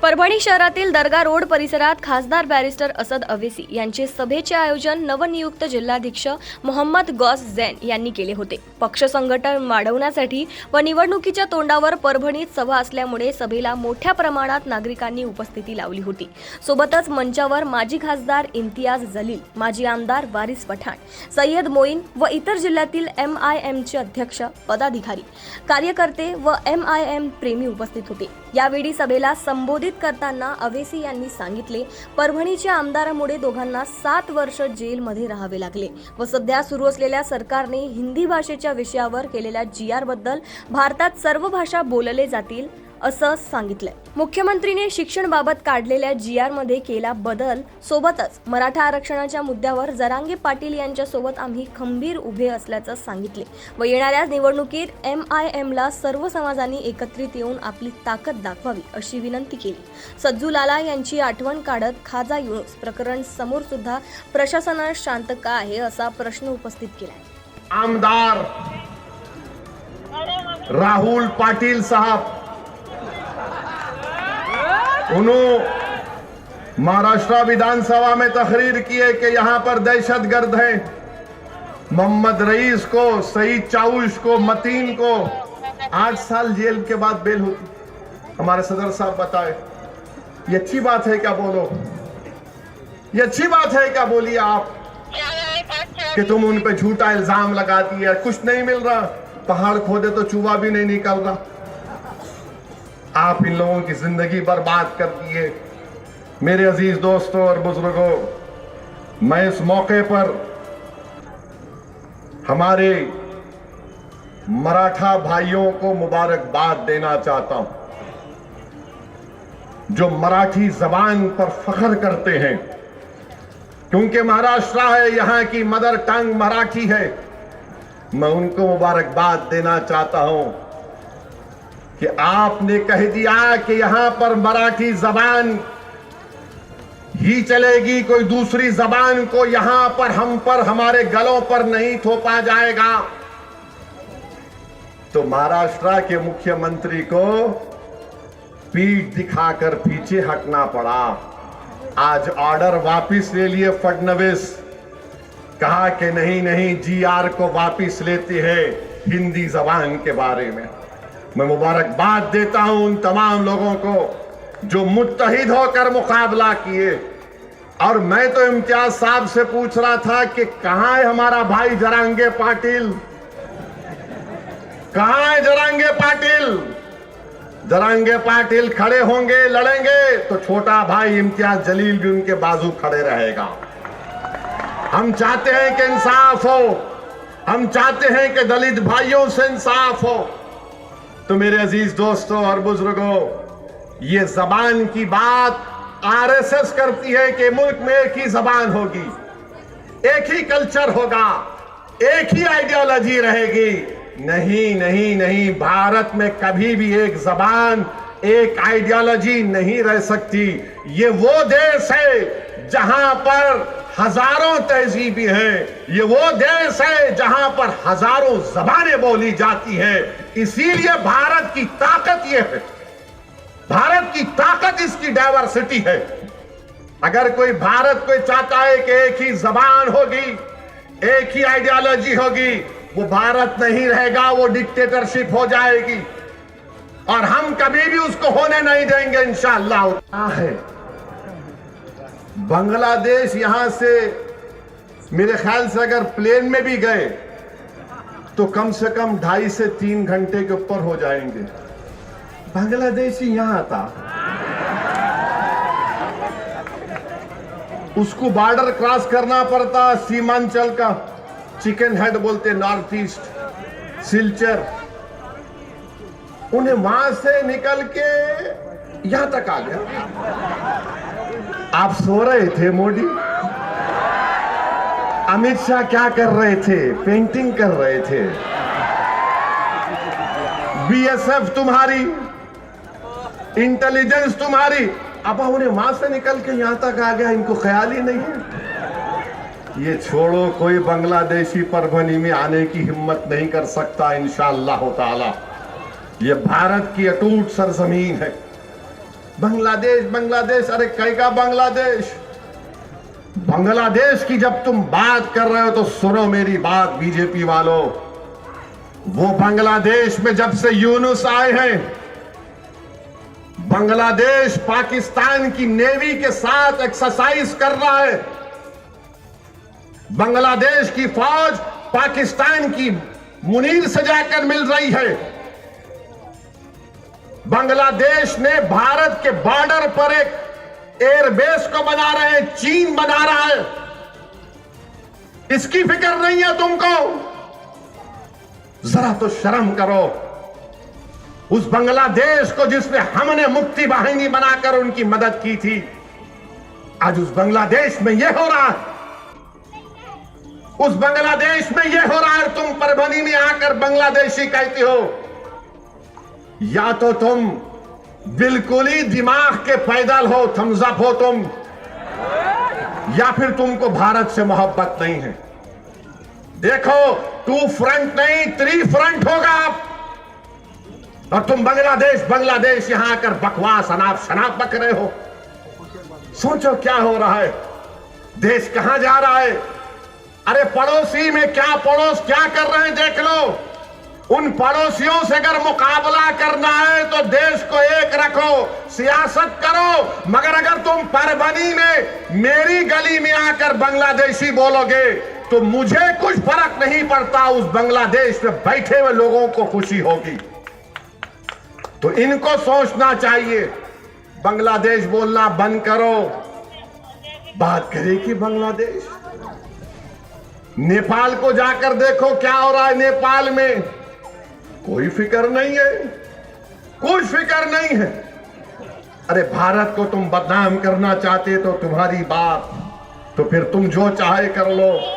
परभणी शहरातील दर्गा रोड परिसरात खासदार बॅरिस्टर असद अवेसी यांचे सभेचे आयोजन नवनियुक्त जिल्हाधीश मोहम्मद गौस झैन यांनी केले होते। पक्ष संघटन वाढवण्यासाठी व निवडणुकीच्या तोंडावर परभणीत सभा असल्यामुळे सभेला मोठ्या प्रमाणात नागरिकांनी उपस्थिती लावली होती। सोबतच मंचावर माजी खासदार इम्तियाज जलील, माजी आमदार वारिस पठाण, सय्यद मोईन व इतर जिल्ह्यातील MIMचे अध्यक्ष, पदाधिकारी, कार्यकर्ते व MIM प्रेमी उपस्थित होते। यावेळी सभेला संबोधित करताना अवेसी यांनी सांगितले, परभणीच्या आमदारामुळे दोघांना 7 वर्ष जेलमध्ये राहावे लागले व सध्या सुरू असलेल्या सरकारने हिंदी भाषेच्या विषयावर केलेल्या GR बद्दल भारतात सर्व भाषा बोलले जातील असं सांगितलंय। मुख्यमंत्रीने शिक्षणाबाबत काढलेल्या GR मध्ये केला बदल, सोबतच मराठा आरक्षणाच्या मुद्द्यावर जरांगे पाटील यांच्या सोबत आम्ही खंबीर उभे असल्याचं सांगितले व येणाऱ्या निवडणुकीत MIMला सर्व समाजांनी एकत्रित येऊन आपली ताकद दाखवावी अशी विनंती केली। सज्जू लाला यांची आठवण काढत खाजा युनुस प्रकरण समोर सुद्धा प्रशासनाने शांत का आहे असा प्रश्न उपस्थित केला। आमदार राहुल पाटिल साहब उन्होंने महाराष्ट्र विधानसभा में तकरीर की है कि यहाँ पर दहशतगर्द हैं। मोहम्मद रईस को, सईद चाउश को, मतीन को 8 साल जेल के बाद बेल होती। हमारे सदर साहब बताए, ये अच्छी बात है क्या? बोलो, ये अच्छी बात है क्या? बोलिए आप कि तुम उन पे झूठा इल्जाम लगाती है। कुछ नहीं मिल रहा, पहाड़ खोदे तो चूहा भी नहीं निकल रहा। आप इन लोगों की जिंदगी बर्बाद कर दी है। मेरे अजीज दोस्तों और बुजुर्गों, मैं इस मौके पर हमारे मराठा भाइयों को मुबारकबाद देना चाहता हूं, जो मराठी जबान पर फख्र करते हैं, क्योंकि महाराष्ट्र है, यहां की मदर टंग मराठी है। मैं उनको मुबारकबाद देना चाहता हूं कि आपने कह दिया कि यहां पर मराठी जबान ही चलेगी, कोई दूसरी जबान को यहां पर हम पर, हमारे गलों पर नहीं थोपा जाएगा। तो महाराष्ट्र के मुख्यमंत्री को पीठ दिखाकर पीछे हटना पड़ा। आज ऑर्डर वापस ले लिए फडणवीस, कहा कि नहीं नहीं, GR को वापस लेते हैं हिंदी जबान के बारे में। मैं मुबारकबाद देता हूं उन तमाम लोगों को जो मुत्तहिद होकर मुकाबला किए। और मैं तो इम्तियाज साहब से पूछ रहा था कि कहां है हमारा भाई जरांगे पाटिल? कहां है जरांगे पाटिल? जरांगे पाटिल खड़े होंगे, लड़ेंगे तो छोटा भाई इम्तियाज जलील भी उनके बाजू खड़े रहेगा। हम चाहते हैं कि इंसाफ हो, हम चाहते हैं कि दलित भाइयों से इंसाफ हो। तो मेरे अजीज दोस्तों और बुजुर्गों, ये जबान की बात RSS करती है कि मुल्क में एक ही जबान होगी, एक ही कल्चर होगा, एक ही आइडियोलॉजी रहेगी। नहीं नहीं नहीं, भारत में कभी भी एक जबान, एक आइडियोलॉजी नहीं रह सकती। ये वो देश है जहां पर हजारों तहजीबें हैं, ये वो देश है जहां पर हजारों जबानें बोली जाती है। इसीलिए भारत की ताकत ये है, भारत की ताकत इसकी डाइवर्सिटी है। अगर कोई भारत को चाहता है कि एक ही जबान होगी, एक ही आइडियोलॉजी होगी, वो भारत नहीं रहेगा, वो डिक्टेटरशिप हो जाएगी और हम कभी भी उसको होने नहीं देंगे इंशाअल्लाह। है बांग्लादेश, यहां से मेरे ख्याल से अगर प्लेन में भी गए तो कम से कम 2.5 से 3 घंटे के ऊपर हो जाएंगे। बांग्लादेशी यहां था, उसको बॉर्डर क्रॉस करना पड़ता, सीमांचल का चिकन हेड बोलते, नॉर्थ ईस्ट, सिलचर। उन्हें वहां से निकल के यहां तक आ गया। आप सो रहे थे मोदी? अमित शाह क्या कर रहे थे? पेंटिंग कर रहे थे। BSF तुम्हारी, इंटेलिजेंस तुम्हारी, अब उन्हें वहां से निकल के यहां तक आ गया, इनको ख्याल ही नहीं है। ये छोड़ो, कोई बांग्लादेशी परभनी में आने की हिम्मत नहीं कर सकता इंशाअल्लाह ताला। ये भारत की अटूट सरजमीन है। बांग्लादेश बांग्लादेश, अरे कहेगा बांग्लादेश? बांग्लादेश की जब तुम बात कर रहे हो तो सुनो मेरी बात बीजेपी वालों। वो बांग्लादेश में जब से यूनुस आए हैं, बांग्लादेश पाकिस्तान की नेवी के साथ एक्सरसाइज कर रहा है। बांग्लादेश की फौज पाकिस्तान की मुनीर से जाकर मिल रही है। बांग्लादेश ने भारत के बॉर्डर पर एक एयरबेस को बना रहे हैं, चीन बना रहा है। इसकी फिक्र नहीं है तुमको? जरा तो शर्म करो। उस बांग्लादेश को जिसने हमने मुक्ति वाहिनी बनाकर उनकी मदद की थी, आज उस बांग्लादेश में यह हो रहा है। उस बांग्लादेश में यह हो रहा है, तुम परभनी में आकर बांग्लादेशी कहती हो। या तो तुम बिल्कुल ही दिमाग के पैदल हो, थम्सअप हो तुम, या फिर तुमको भारत से मोहब्बत नहीं है। देखो, 2 फ्रंट नहीं 3 फ्रंट होगा। और तुम बांग्लादेश बांग्लादेश यहां आकर बकवास अनाप शनाप बक रहे हो। सोचो क्या हो रहा है, देश कहां जा रहा है। अरे पड़ोसी में क्या पड़ोस क्या कर रहे हैं देख लो। उन पड़ोसियों से अगर मुकाबला करना है तो देश को एक रखो, सियासत करो। मगर अगर तुम परभनी में मेरी गली में आकर बांग्लादेशी बोलोगे तो मुझे कुछ फर्क नहीं पड़ता, उस बांग्लादेश में बैठे हुए लोगों को खुशी होगी। तो इनको सोचना चाहिए, बांग्लादेश बोलना बंद करो। बात करेगी बांग्लादेश। नेपाल को जाकर देखो क्या हो रहा है नेपाल में। कोई फिक्र नहीं है, कुछ फिक्र नहीं है। अरे भारत को तुम बदनाम करना चाहते तो तुम्हारी बात, तो फिर तुम जो चाहे कर लो।